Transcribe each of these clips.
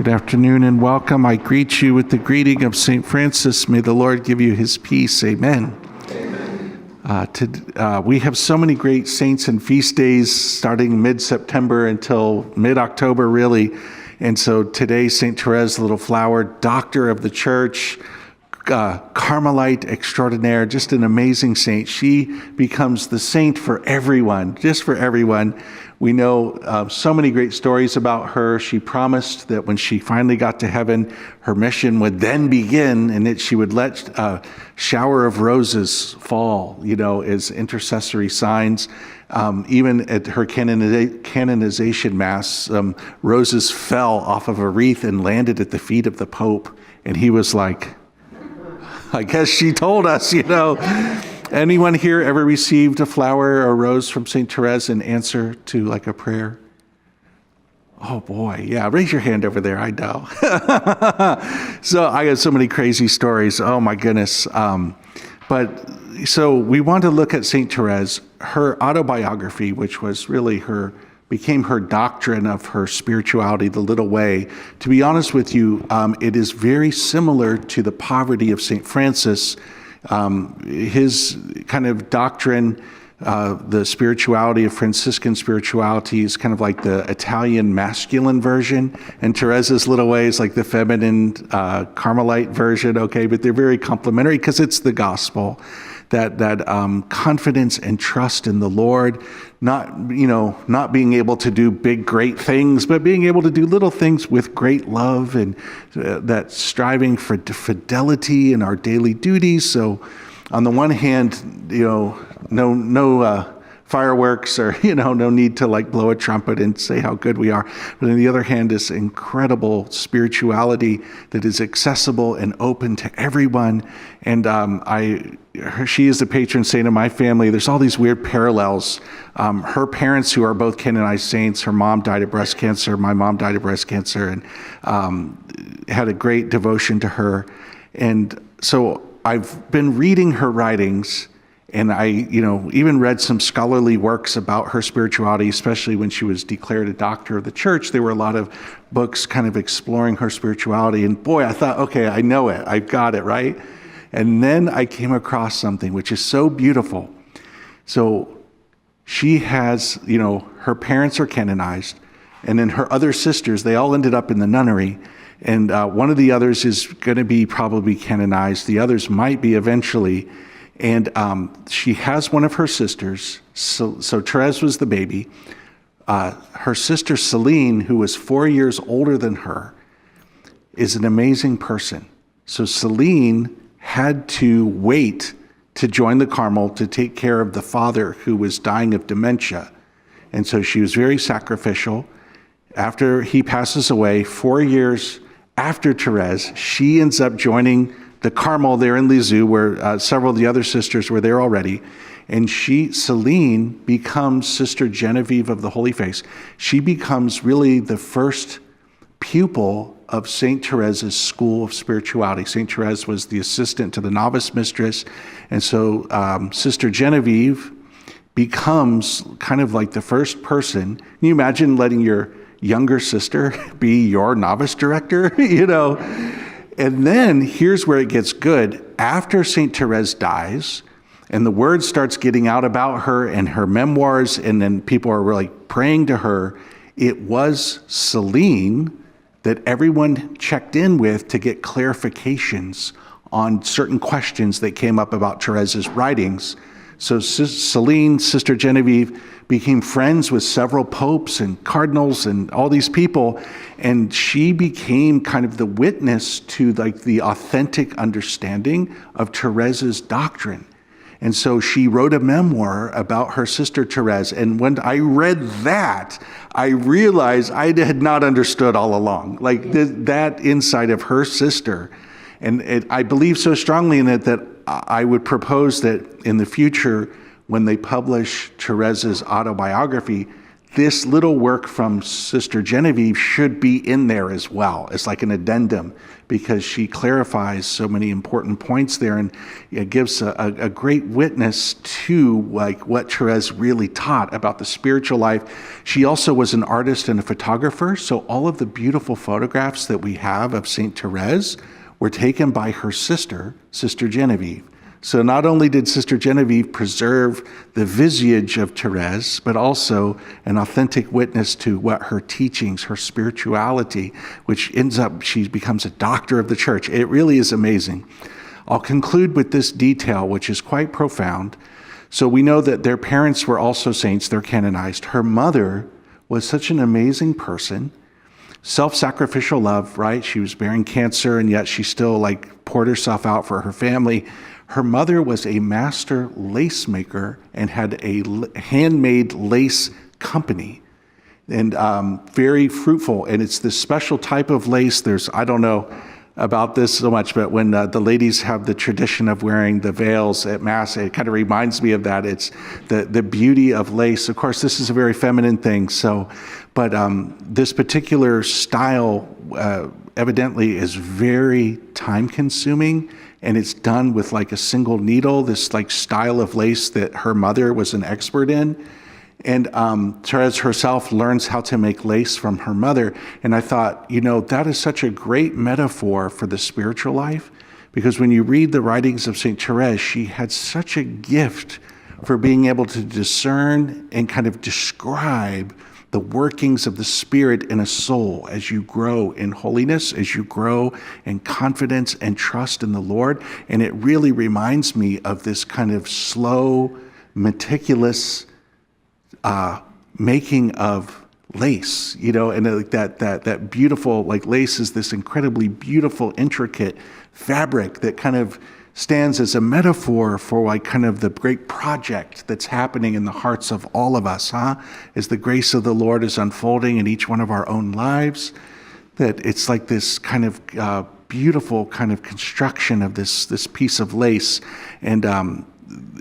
Good afternoon and welcome. I greet you with the greeting of St. Francis. May the Lord give you his peace. Amen. We have so many great saints and feast days starting mid-September until mid-October, really. And so today, St. Thérèse, Little Flower, Doctor of the Church, Carmelite extraordinaire, just an amazing saint. She becomes the saint for everyone, just for everyone. We know so many great stories about her. She promised that when she finally got to heaven, her mission would then begin, and that she would let a shower of roses fall, as intercessory signs. Even at her canonization mass, roses fell off of a wreath and landed at the feet of the Pope. And he was like, I guess she told us, Anyone here ever received a flower or a rose from St. Thérèse in answer to like a prayer? Oh boy, yeah, raise your hand over there, I know. So I got so many crazy stories, oh my goodness. So we want to look at St. Thérèse, her autobiography, which was really became her doctrine of her spirituality, the little way. To be honest with you, it is very similar to the poverty of St. Francis. His kind of doctrine, the spirituality of Franciscan spirituality, is kind of like the Italian masculine version, and Therese's little way is like the feminine Carmelite version, okay? But they're very complementary because it's the gospel. That confidence and trust in the Lord, not being able to do big, great things, but being able to do little things with great love, and that striving for fidelity in our daily duties. So on the one hand, no fireworks, or no need to like blow a trumpet and say how good we are. But on the other hand, this incredible spirituality that is accessible and open to everyone. And she is the patron saint of my family. There's all these weird parallels. Her parents, who are both canonized saints, her mom died of breast cancer, my mom died of breast cancer, and had a great devotion to her. And so I've been reading her writings, and I, even read some scholarly works about her spirituality, especially when she was declared a doctor of the church. There were a lot of books kind of exploring her spirituality. And boy, I thought, okay, I know it. I've got it, right? And then I came across something which is so beautiful. So she has, her parents are canonized, and then her other sisters, they all ended up in the nunnery. And one of the others is going to be probably canonized. The others might be eventually. And she has one of her sisters, so Thérèse was the baby. Her sister Celine, who was 4 years older than her, is an amazing person. So Celine had to wait to join the Carmel to take care of the father who was dying of dementia. And so she was very sacrificial. After he passes away, 4 years after Thérèse, she ends up joining the Carmel there in Lisieux, where several of the other sisters were there already. And Celine becomes Sister Genevieve of the Holy Face. She becomes really the first pupil of St. Therese's school of spirituality. St. Thérèse was the assistant to the novice mistress. And so Sister Genevieve becomes kind of like the first person. Can you imagine letting your younger sister be your novice director? And then here's where it gets good. After St. Thérèse dies, and the word starts getting out about her and her memoirs, and then people are really praying to her, it was Celine that everyone checked in with to get clarifications on certain questions that came up about Thérèse's writings. So Celine, Sister Genevieve, became friends with several popes and cardinals and all these people, and she became kind of the witness to like the authentic understanding of Thérèse's doctrine. And so she wrote a memoir about her sister Thérèse, and when I read that, I realized I had not understood all along, like that insight of her sister. And I believe so strongly in it that I would propose that in the future, when they publish Thérèse's autobiography, this little work from Sister Genevieve should be in there as well. It's like an addendum because she clarifies so many important points there, and it gives a great witness to like what Thérèse really taught about the spiritual life. She also was an artist and a photographer, so all of the beautiful photographs that we have of Saint Thérèse were taken by her sister, Sister Genevieve. So not only did Sister Genevieve preserve the visage of Thérèse, but also an authentic witness to what her teachings, her spirituality, which ends up, she becomes a doctor of the church. It really is amazing. I'll conclude with this detail, which is quite profound. So we know that their parents were also saints, they're canonized. Her mother was such an amazing person. Self-sacrificial love, right? She was bearing cancer, and yet she still like poured herself out for her family. Her mother was a master lace maker and had a handmade lace company, and very fruitful. And it's this special type of lace. I don't know about this so much, but when the ladies have the tradition of wearing the veils at Mass, it kind of reminds me of that. It's the beauty of lace. Of course, this is a very feminine thing. But this particular style evidently is very time consuming, and it's done with like a single needle, this like style of lace that her mother was an expert in. And Thérèse herself learns how to make lace from her mother. And I thought, that is such a great metaphor for the spiritual life, because when you read the writings of Saint Thérèse, she had such a gift for being able to discern and kind of describe the workings of the Spirit in a soul as you grow in holiness, as you grow in confidence and trust in the Lord. And it really reminds me of this kind of slow, meticulous making of lace, and like that beautiful, like lace is this incredibly beautiful, intricate fabric that kind of stands as a metaphor for like kind of the great project that's happening in the hearts of all of us, as the grace of the Lord is unfolding in each one of our own lives, that it's like this kind of beautiful kind of construction of this piece of lace. And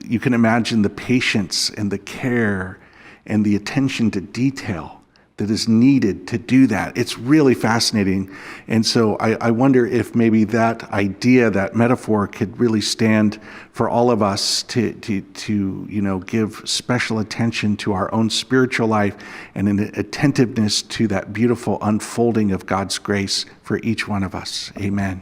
you can imagine the patience and the care and the attention to detail that is needed to do that. It's really fascinating. And so I wonder if maybe that idea, that metaphor could really stand for all of us to give special attention to our own spiritual life and an attentiveness to that beautiful unfolding of God's grace for each one of us. Amen.